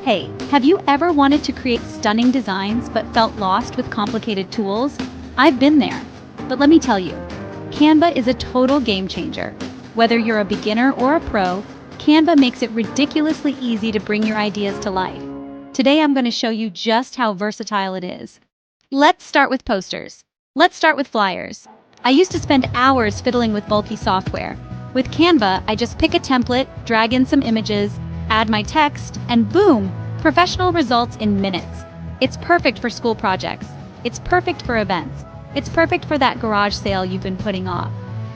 Hey, have you ever wanted to create stunning designs but felt lost with complicated tools? I've been there. But let me tell you, Canva is a total game changer. Whether you're a beginner or a pro, Canva makes it ridiculously easy to bring your ideas to life. Today I'm going to show you just how versatile it is. Let's start with posters. Let's start with flyers. I used to spend hours fiddling with bulky software. With Canva, I just pick a template, drag in some images, add my text, and boom, professional results in minutes. It's perfect for school projects. It's perfect for events. It's perfect for that garage sale you've been putting off.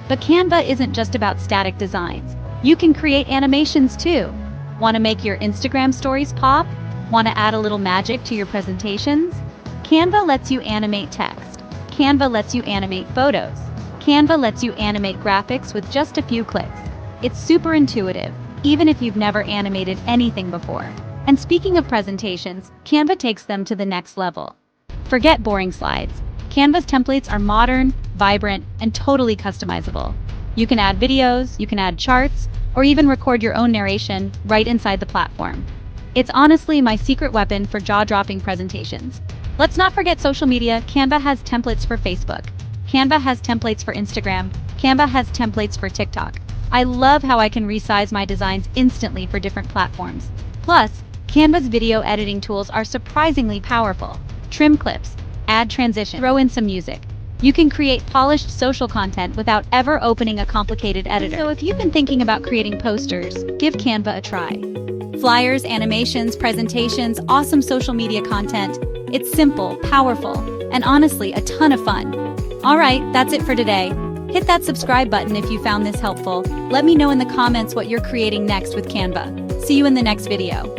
But Canva isn't just about static designs. You can create animations too. Want to make your Instagram stories pop? Want to add a little magic to your presentations? Canva lets you animate text. Canva lets you animate photos. Canva lets you animate graphics with just a few clicks. It's super intuitive, even if you've never animated anything before. And speaking of presentations, Canva takes them to the next level. Forget boring slides. Canva's templates are modern, vibrant, and totally customizable. You can add videos, you can add charts, or even record your own narration right inside the platform. It's honestly my secret weapon for jaw-dropping presentations. Let's not forget social media. Canva has templates for Facebook. Canva has templates for Instagram. Canva has templates for TikTok. I love how I can resize my designs instantly for different platforms. Plus, Canva's video editing tools are surprisingly powerful. Trim clips, add transition, throw in some music. You can create polished social content without ever opening a complicated editor. So if you've been thinking about creating posters, give Canva a try. Flyers, animations, presentations, awesome social media content. It's simple, powerful, and honestly, a ton of fun. All right, that's it for today. Hit that subscribe button if you found this helpful. Let me know in the comments what you're creating next with Canva. See you in the next video.